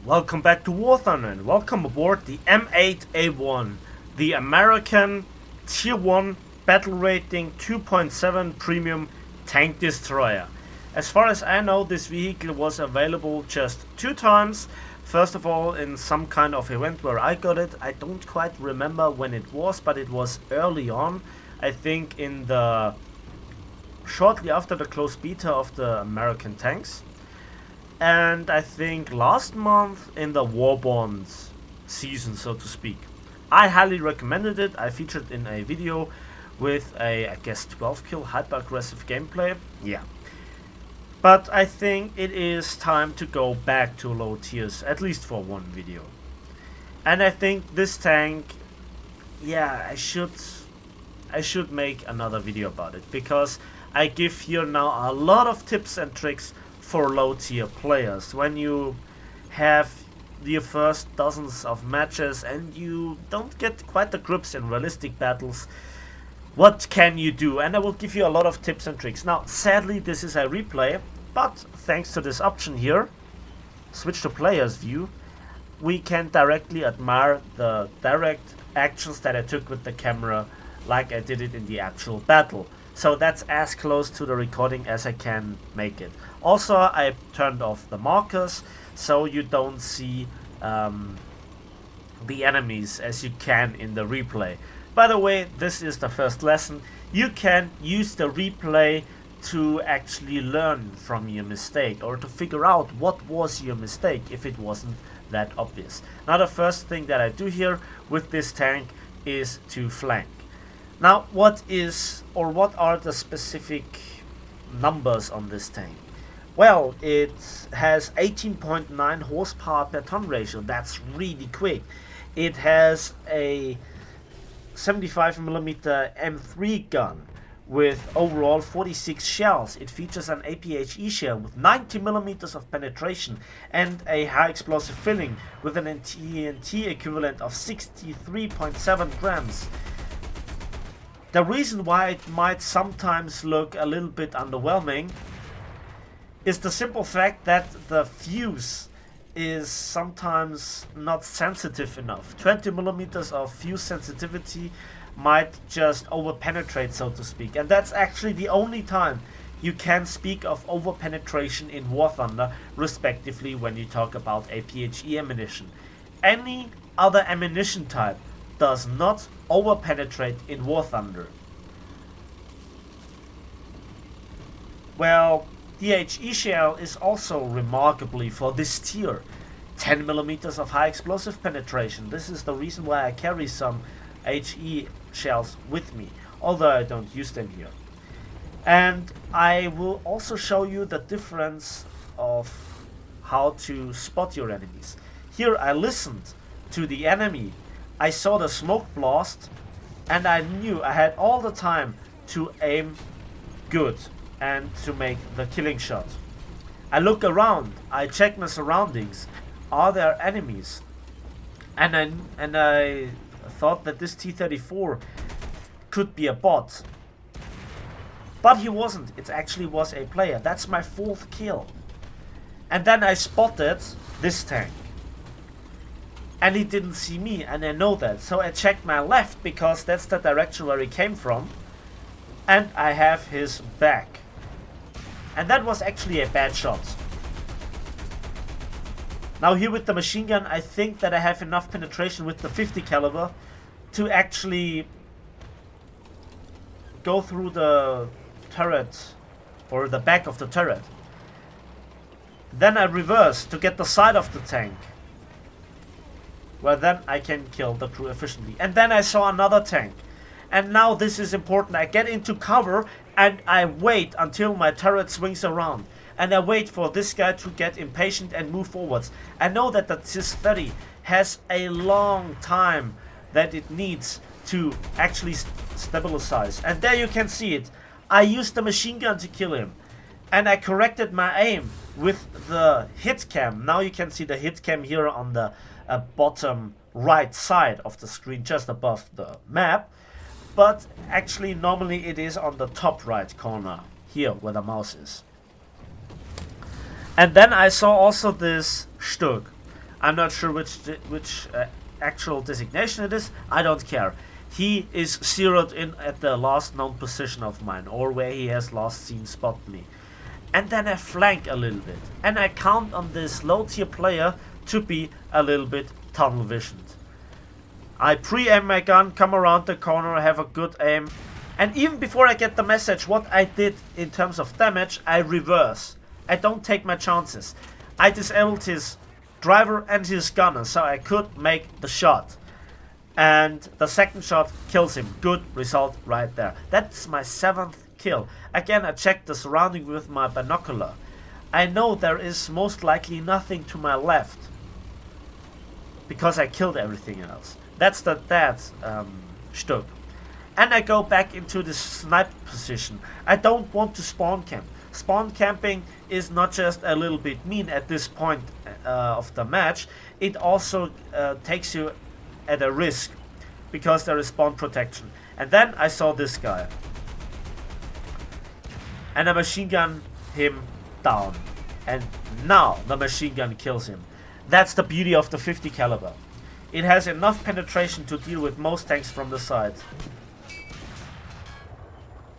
Welcome back to War Thunder and welcome aboard the M8A1, the American Tier 1 Battle Rating 2.7 Premium Tank Destroyer. As far as I know, this vehicle was available just 2 times. First of all, in some kind of event where I got it. I don't quite remember when it was, but it was early on. I think in the shortly after the closed beta of the American tanks. And I think last month in the Warbond season, so to speak. I highly recommended it. I featured in a video with a, I guess, 12 kill hyper aggressive gameplay. Yeah. But I think it is time to go back to low tiers, at least for one video. And I think this tank, yeah, I should make another video about it, because I give here now a lot of tips and tricks for low tier players. When you have the first dozens of matches and you don't get quite the grips in realistic battles, what can you do? And I will give you a lot of tips and tricks. Now sadly this is a replay, but thanks to this option here, switch to player's view, we can directly admire the direct actions that I took with the camera, like I did it in the actual battle. So that's as close to the recording as I can make it. Also, I turned off the markers, so you don't see the enemies as you can in the replay. By the way, this is the first lesson. You can use the replay to actually learn from your mistake, or to figure out what was your mistake if it wasn't that obvious. Now the first thing that I do here with this tank is to flank. Now what are the specific numbers on this tank? Well, it has 18.9 horsepower per ton ratio. That's really quick. It has a 75mm M3 gun with overall 46 shells. It features an APHE shell with 90mm of penetration and a high explosive filling with an TNT equivalent of 63.7 grams. The reason why it might sometimes look a little bit underwhelming is the simple fact that the fuse is sometimes not sensitive enough. 20mm of fuse sensitivity might just over penetrate, so to speak, and that's actually the only time you can speak of over penetration in War Thunder, respectively, when you talk about APHE ammunition. Any other ammunition type does not over penetrate in War Thunder. Well, the HE shell is also remarkably for this tier. 10mm of high explosive penetration. This is the reason why I carry some HE shells with me, although I don't use them here. And I will also show you the difference of how to spot your enemies. Here I listened to the enemy, I saw the smoke blast, and I knew I had all the time to aim good and to make the killing shot. I look around, I check my surroundings. Are there enemies? And I thought that this T-34 could be a bot. But he wasn't. It actually was a player. That's my 4th kill. And then I spotted this tank. And he didn't see me, and I know that. So I checked my left, because that's the direction where he came from. And I have his back. And that was actually a bad shot. Now here with the machine gun, I think that I have enough penetration with the 50 caliber to actually go through the turret, or the back of the turret. Then I reverse to get the side of the tank, where then I can kill the crew efficiently. And then I saw another tank. And now this is important. I get into cover and I wait until my turret swings around. And I wait for this guy to get impatient and move forwards. I know that the TIS-30 has a long time that it needs to actually stabilize. And there you can see it. I used the machine gun to kill him. And I corrected my aim with the hit cam. Now you can see the hit cam here on the bottom right side of the screen, just above the map. But actually normally it is on the top right corner, here where the mouse is. And then I saw also this Stug. I'm not sure which actual designation it is. I don't care. He is zeroed in at the last known position of mine, or where he has last seen spot me. And then I flank a little bit, and I count on this low tier player to be a little bit tunnel visioned. I pre-aim my gun, come around the corner, have a good aim, and even before I get the message what I did in terms of damage, I reverse. I don't take my chances. I disabled his driver and his gunner, so I could make the shot. And the second shot kills him. Good result right there. That's my 7th kill. Again, I checked the surrounding with my binocular. I know there is most likely nothing to my left, because I killed everything else. That's the Stub. And I go back into the sniper position. I don't want to spawn camp. Spawn camping is not just a little bit mean at this point of the match. It also takes you at a risk, because there is spawn protection. And then I saw this guy, and I machine gun him down, and now the machine gun kills him. That's the beauty of the 50 caliber. It has enough penetration to deal with most tanks from the side.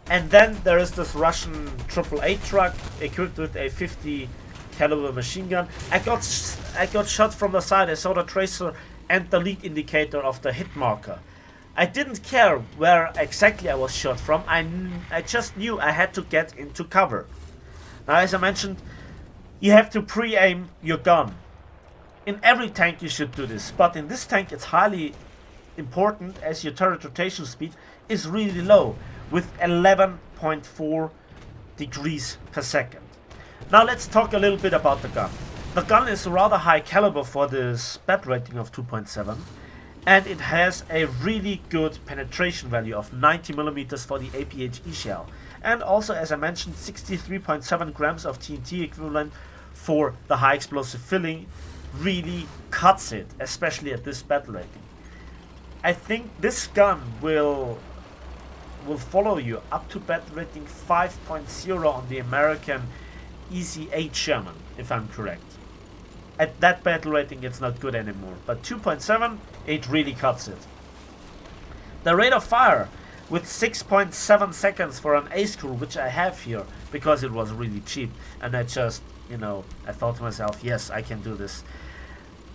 And then there is this Russian AAA truck equipped with a 50 caliber machine gun. I got shot from the side. I saw the tracer and the lead indicator of the hit marker. I didn't care where exactly I was shot from. I just knew I had to get into cover. Now, as I mentioned, you have to pre-aim your gun. In every tank you should do this, but in this tank it's highly important, as your turret rotation speed is really low, with 11.4 degrees per second. Now let's talk a little bit about the gun. The gun is rather high caliber for this bat rating of 2.7, and it has a really good penetration value of 90mm for the APHE shell, and also, as I mentioned, 63.7 grams of TNT equivalent for the high explosive filling. Really cuts it, especially at this battle rating. I think this gun will follow you up to battle rating 5.0 on the American EZ8 Sherman, if I'm correct. At that battle rating it's not good anymore, but 2.7, it really cuts it. The rate of fire with 6.7 seconds for an ace crew, which I have here because it was really cheap, and I just, I thought to myself, yes, I can do this.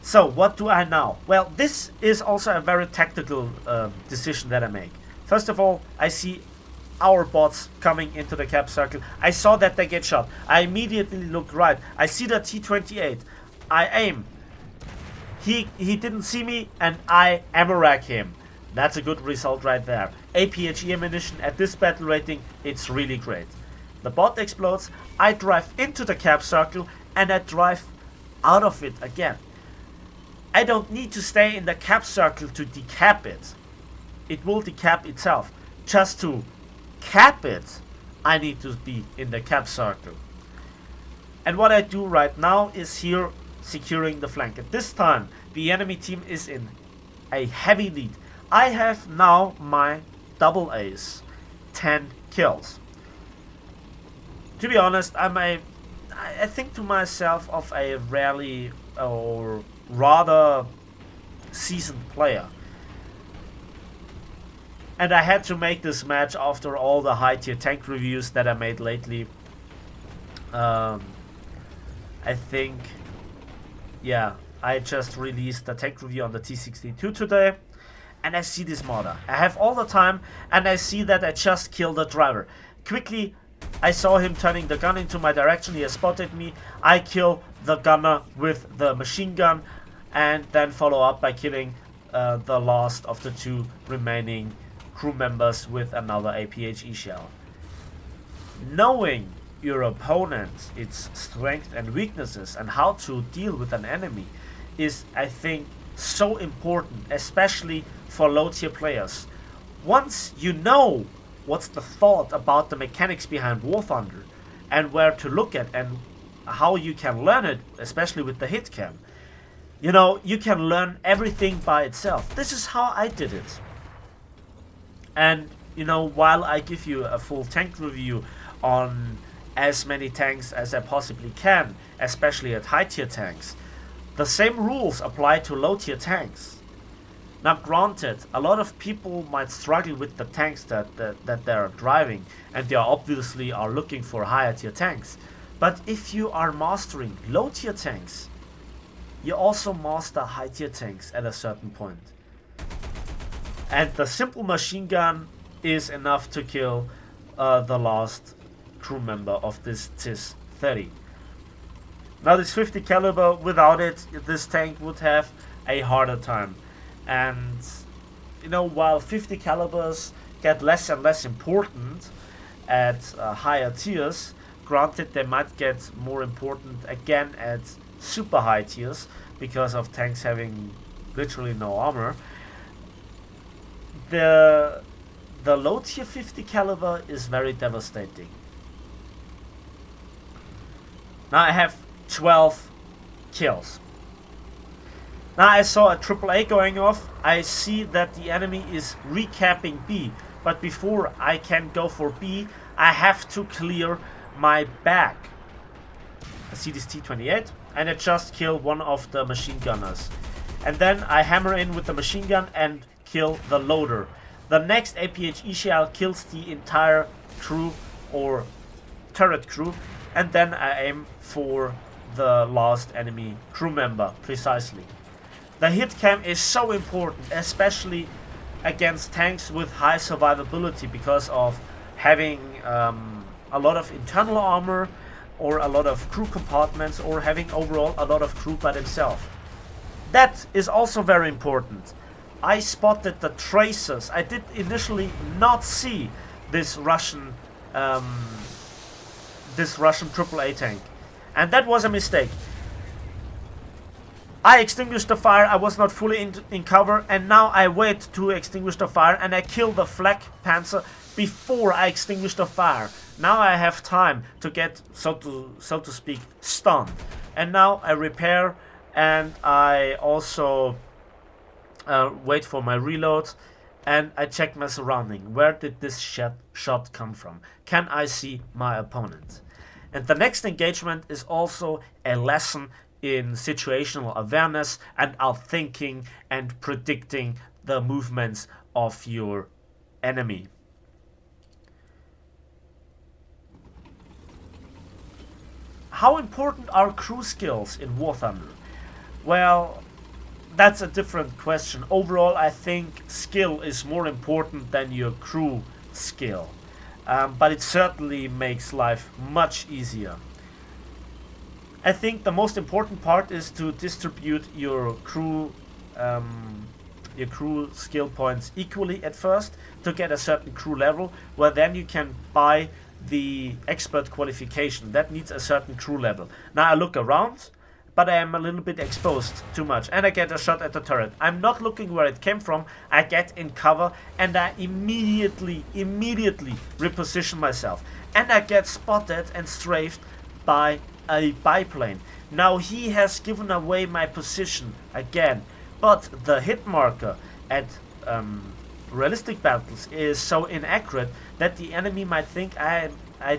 So what do I now? Well, this is also a very tactical decision that I make. First of all, I see our bots coming into the cap circle. I saw that they get shot. I immediately look right. I see the T-28. I aim. He didn't see me, and I ammo-rack him. That's a good result right there. APHE ammunition at this battle rating, it's really great. The bot explodes. I drive into the cap circle, and I drive out of it again. I don't need to stay in the cap circle to decap it. It will decap itself. Just to cap it, I need to be in the cap circle. And what I do right now is here securing the flank. At this time, the enemy team is in a heavy lead. I have now my double ace, 10 kills. To be honest, I think to myself of a rarely or rather seasoned player. And I had to make this match after all the high tier tank reviews that I made lately. I think, yeah, I just released a tank review on the T62 today, and I see this modder. I have all the time, and I see that I just killed the driver. Quickly, I saw him turning the gun into my direction. He has spotted me. I kill the gunner with the machine gun, and then follow up by killing the last of the 2 remaining crew members with another APHE shell. Knowing your opponent, its strengths and weaknesses, and how to deal with an enemy is, I think, so important, especially for low tier players. Once you know what's the thought about the mechanics behind War Thunder and where to look at and how you can learn it, especially with the hit cam, you can learn everything by itself. This is how I did it. And while I give you a full tank review on as many tanks as I possibly can, especially at high tier tanks, The same rules apply to low tier tanks. Now granted, a lot of people might struggle with the tanks that they're driving, and they obviously are looking for higher tier tanks. But if you are mastering low tier tanks, you also master high tier tanks at a certain point. And the simple machine gun is enough to kill the last crew member of this TIS-30. Now this 50 caliber, without it, this tank would have a harder time. And you know, while 50 calibers get less and less important at higher tiers, granted they might get more important again at super high tiers because of tanks having literally no armor. The low tier 50 caliber is very devastating. Now I have 12 kills. Now I saw a AAA going off. I see that the enemy is recapping B, but before I can go for B, I have to clear my back. I see this T-28 and I just kill one of the machine gunners. And then I hammer in with the machine gun and kill the loader. The next APHE shell kills the entire crew or turret crew, and then I aim for the last enemy crew member precisely. The hit cam is so important, especially against tanks with high survivability, because of having a lot of internal armor or a lot of crew compartments, or having overall a lot of crew by themselves. That is also very important. I spotted the tracers. I did initially not see this Russian AAA tank, and that was a mistake. I extinguished the fire, I was not fully in cover, and now I wait to extinguish the fire, and I kill the flak panzer before I extinguish the fire. Now I have time to get, so to speak, stunned. And now I repair, and I also wait for my reload, and I check my surrounding. Where did this shot come from? Can I see my opponent? And the next engagement is also a lesson in situational awareness and outthinking and predicting the movements of your enemy. How important are crew skills in War Thunder? Well, that's a different question. Overall, I think skill is more important than your crew skill, but it certainly makes life much easier. I think the most important part is to distribute your crew skill points equally at first to get a certain crew level, where then you can buy the expert qualification. That needs a certain crew level. Now I look around, but I am a little bit exposed too much, and I get a shot at the turret. I'm not looking where it came from. I get in cover, and I immediately reposition myself, and I get spotted and strafed by a biplane. Now he has given away my position again, but the hit marker at realistic battles is so inaccurate that the enemy might think I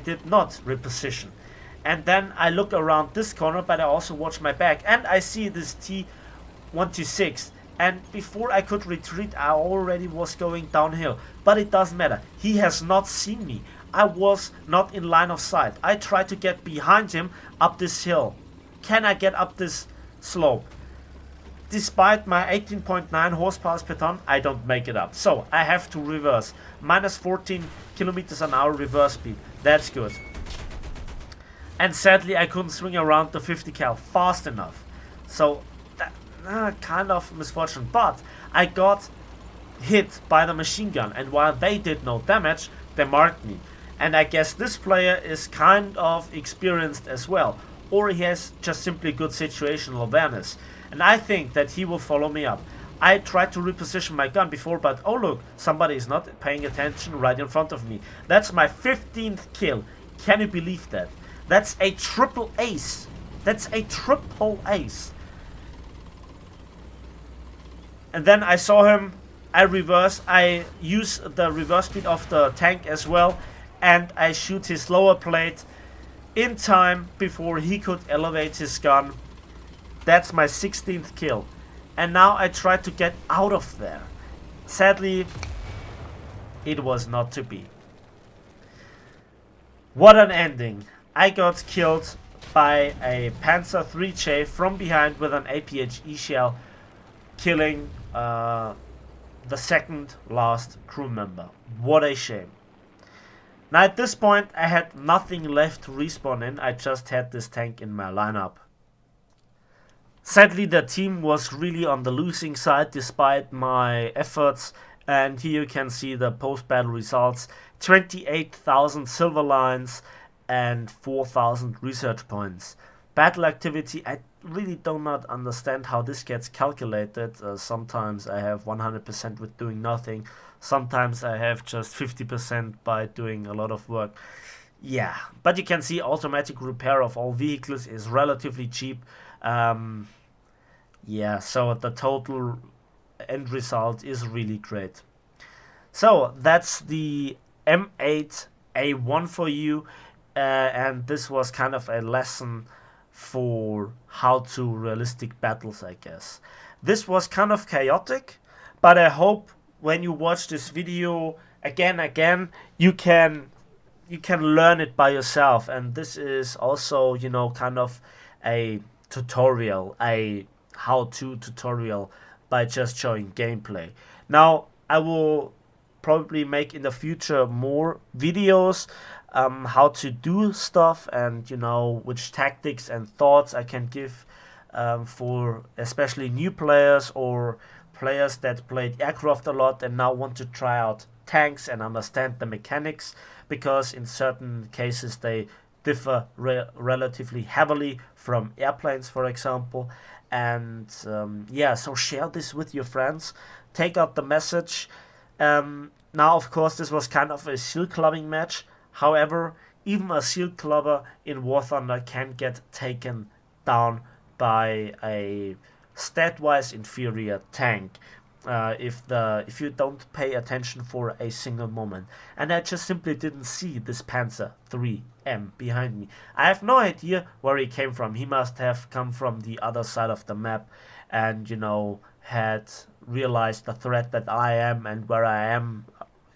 did not reposition. And then I look around this corner, but I also watch my back, and I see this T-126, and before I could retreat I already was going downhill. But it doesn't matter, he has not seen me. I was not in line of sight. I tried to get behind him up this hill. Can I get up this slope? Despite my 18.9 horsepower per ton, I don't make it up. So I have to reverse. Minus 14 kilometers an hour reverse speed. That's good. And sadly I couldn't swing around the 50 cal fast enough. So that kind of misfortune. But I got hit by the machine gun, and while they did no damage, they marked me. And I guess this player is kind of experienced as well, or he has just simply good situational awareness. And I think that he will follow me up. I tried to reposition my gun before, but oh look, somebody is not paying attention right in front of me. That's my 15th kill. Can you believe that? That's a triple ace. That's a triple ace. And then I saw him, I reverse, I use the reverse speed of the tank as well, and I shoot his lower plate in time before he could elevate his gun That's my 16th kill. And now I try to get out of there. Sadly, it was not to be. What an ending. I got killed by a Panzer 3J from behind with an APHE shell, killing the second last crew member. What a shame. Now at this point I had nothing left to respawn in, I just had this tank in my lineup. Sadly the team was really on the losing side despite my efforts, and here you can see the post-battle results. 28,000 silver lines and 4,000 research points. Battle activity, I really do not understand how this gets calculated. Sometimes I have 100% with doing nothing. Sometimes I have just 50% by doing a lot of work. Yeah, but you can see automatic repair of all vehicles is relatively cheap. Yeah, so the total end result is really great. So that's the M8A1 for you, and this was kind of a lesson for how to realistic battles, I guess. This was kind of chaotic, but I hope when you watch this video again, you can learn it by yourself. And this is also, you know, kind of a tutorial, a how-to tutorial by just showing gameplay. Now I will probably make in the future more videos how to do stuff, and you know, which tactics and thoughts I can give for especially new players or players that played aircraft a lot and now want to try out tanks and understand the mechanics, because in certain cases they differ relatively heavily from airplanes, for example. And yeah, so share this with your friends, take out the message. Now of course this was kind of a Sealclubbing match. However, even a Sealclubber in War Thunder can get taken down by a stat-wise inferior tank if you don't pay attention for a single moment. And I just simply didn't see this Panzer 3M behind me. I have no idea where he came from. He must have come from the other side of the map and, you know, had realized the threat that I am and where I am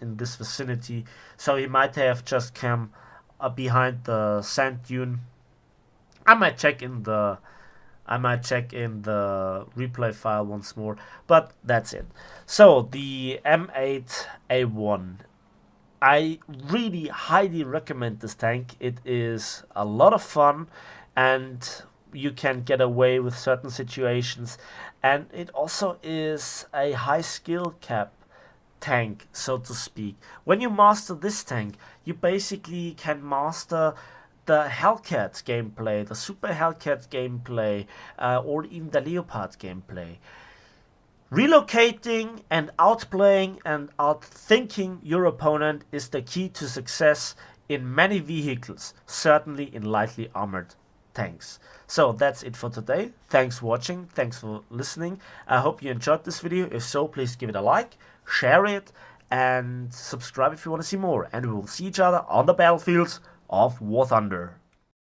in this vicinity. So he might have just come behind the sand dune. I might check in the replay file once more, but that's it. So the M8A1, I really highly recommend this tank. It is a lot of fun and you can get away with certain situations, and it also is a high skill cap tank, so to speak. When you master this tank, you basically can master the Hellcat gameplay, the Super Hellcat gameplay, or even the Leopard gameplay. Relocating and outplaying and outthinking your opponent is the key to success in many vehicles, certainly in lightly armored tanks. So that's it for today. Thanks for watching, thanks for listening. I hope you enjoyed this video. If so, please give it a like, share it, and subscribe if you want to see more. And we will see each other on the battlefields of War Thunder.